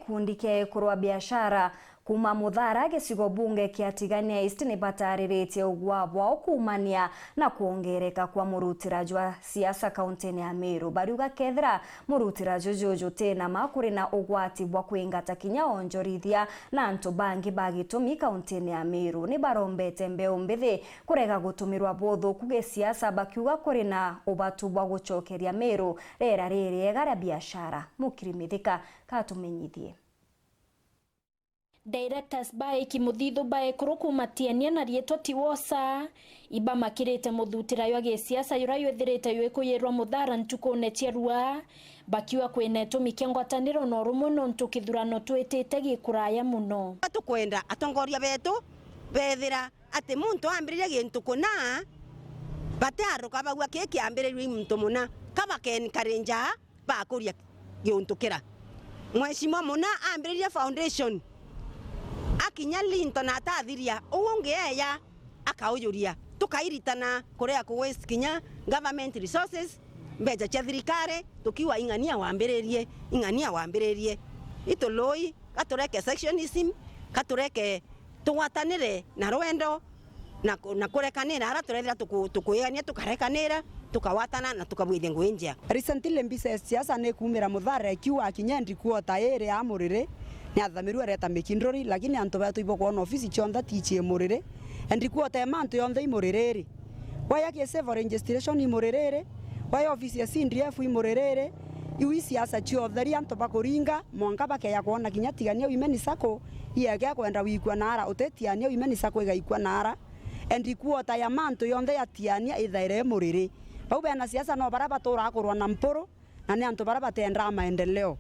gikundi kia kurwa biashara kuma Muthara gicigo bunge kia Tigania East ni batariritie ugwabwa kumania na kuongereka kwa murutiraji wa siasa kaunti ya Meru. Bariuga kethira murutiraji jojo tena makuri na ugwati bwa kuingata kinya onjorithia na antu bangi bagitumi kaunti ya Meru. Ni barombete mbeu mbithi kurega gutumirwa botho kuge siasa bakiuga kuri na ubatu bwa gucokeria Meru rera ririega ria biashara. Mukirimithika katumenyithie. Directors bae kimuthithu bae kuruku matiania na rietwa Tiwosa iba makirite muthutira yo gisiasa yura yethirite yo kuyirwa Muthara ntukune cherua bakiwa kweneto mikengwataniro no rumo no ntukithurano twetete gikuraya muno tukwenda atongoria betu bethira ati muntu ambiriria gintu kuna bataruka bagwa kiki ambiriria muntu muna kaba ken karenja bakuria giuntukira mweshimwa muna ambiriria foundation akinya linto na tathiria uongeya akauyuria tukairitana kurea ku waste kinya government resources mbeja cha thirikari tukiwa ingania wambiririe itoloi katureke sectionism katureke tuwatanire na rwendo na kurekanira ara turethira tukuyania tukarekanira tukawatana na tukabwithia ngwenja. Recently mbisa siasa ne kumira Muthara kiwa akinya ndikuota ere amurire ni athamiru areta mikindori lakini antu batu ibo kuona ofisi chonda tichie murire ndikuota mantu yonthe imurire waya ke save registration imurire waya ofisi ya CNDF imurire iwi siasa chiothe antu bakuringa mwanka bakeya kuona kinya Tigania Women Sacco yake kwenda wikwa nara utetiania Women Sacco igaikwa nara ndikuota ya mantu yonthe ya Tiania ithaire murire bau bena siasa no baraba tora kurwa na mporo na ni antu baraba tendra maendeleo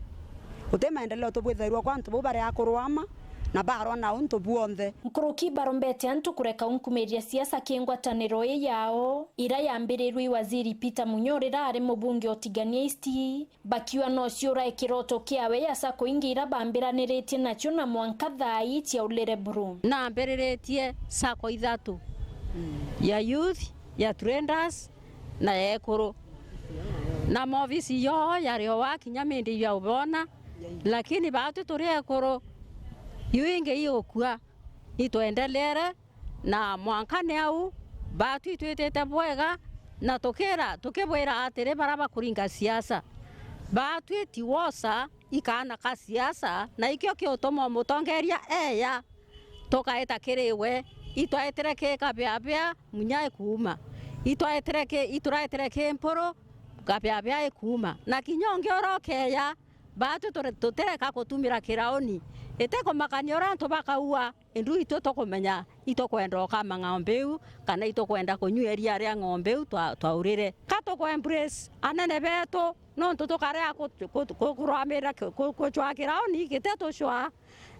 ute maendeleo tubwithairwa kwa antu bare akurwama na barwa na untu buonthe nkuruki barombete antu kureka unkumeria siasa kingwataniro yao ira yambirirwi waziri Peter Munyorera ari mubunge Tigania East bakiwa no ciura ikiroto kiawe ya sako ingira bambiraniretie nacio na mwanka thai tia ulere buru na mbiriretie sako ithatu ya youth ya traders na ekuru na movisi yo yario wakinya mindi ya ubona lakini batu turia ekuru yuinge yokua itoendelere na mwankane au batu itwetete bwega na tukebwera atire baraba kuringa siasa batu Tiwosa ikana ka siasa na ikyo kiotomo mutongeria eya tokaeta kiriwe itwaetereke kabyabya munyae kuuma ituraetereke mporo kabyabya kuuma na kinyonge orokeya batu tutereka kutumira kiraoni eteko makanyora antu bakaua endu ito tokumenya itokwenda kama ng'ombeu kana itokwenda kunyweria aria ng'ombeu twaurire katoko embrace anene beto no tutokarea kukuramira kuchwa kiraoni giteto shwa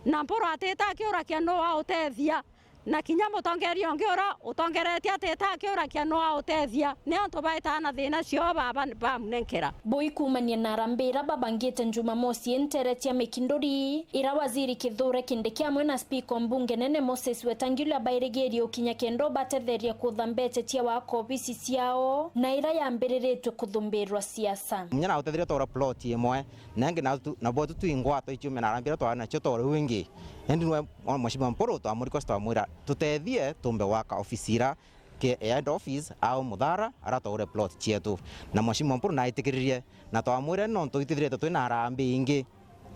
na mporo ateta kiora kia no autethia na kinya mutongeria ongiora utongeretie ateta kiora kia no autethia ne antu baitana thina cio baba munenkera boi kumania na rambira babangite Jumamosi enteretia mikindori ira waziri Kithure Kindiki amwe na speaker mbunge nene Moses Wetangula bairigeri ukinya kendo batetheria kuthambete tia wa ofisi ciao na ira yambiriritwe kuthumbirwa siasa munyana utetheria tora plot imwe nange na botu tuingwato ichume na rambira twana cio tora wingi endi nwe mwashima mporo to amuriko sta mwira tutethie tumbe waka ofisira ke head office au Muthara aratore plot chietu na mwashima mporo na itikiririe na to amwire no tuitithire twina arambi ingi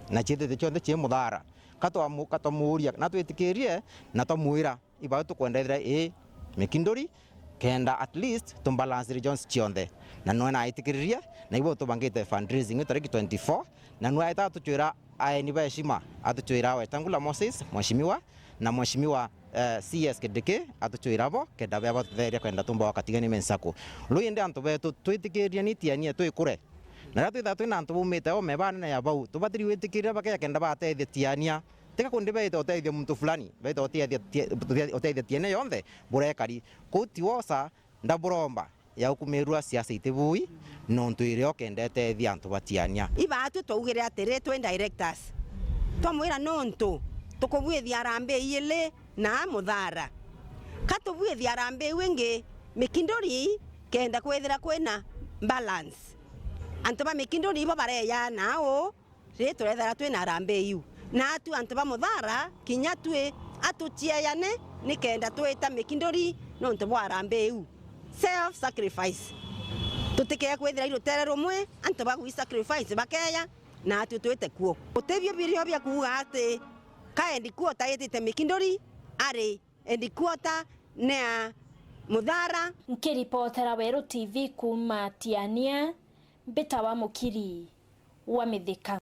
na chiete chonde chie Muthara katomuria na twitikirie na tomwira iba tukwendethira mikindori kenda at least tumbalance regions chionde na no na itikiririe na ibo tubangite fundraising tariki 24 na no aita tuchira aeni bashima atuchira Wetangula Moses mwashimiwa na mwashimiwa CS Kindiki atuchira bo kenda baba theria kwenda tumba wakati Tigania Women Sacco luinde antu betu twitikiria ni Tiania twikure na ratu ithatu na antu bumite o mebana ya bau tubatiri witikiria bakaya kenda batethia Tiania tika kundi beito otethia muntu fulani beito otethia Tiania yonthe burekari ku Tiwosa ndaburomba ya ukumirua siasa itibui no ntuire okendete thia antu batiania ibatu tugire atire twe directors twamwira nontu tukubwithia arambe ile na Muthara katubwithia arambe wingi mikindori kenda kwethira kwena balance antu ba mikindori ibo bareya nao ri turethera twina arambe iu na atu antu ba muthara kinya twi atuchiayane nikenda twita mikindori no ntu bwa Harambee self sacrifice tutike kwithira irutere rumwe antu ba gwi sacrifice bakeya na atu twite kuo utebio birio bya kuuga ati ka endi kuota yetite mikindori ari endi kuota nea muthara. Nkiripotera Weru TV kuma Tiania, Mbita wa Mukiri wa Mithika.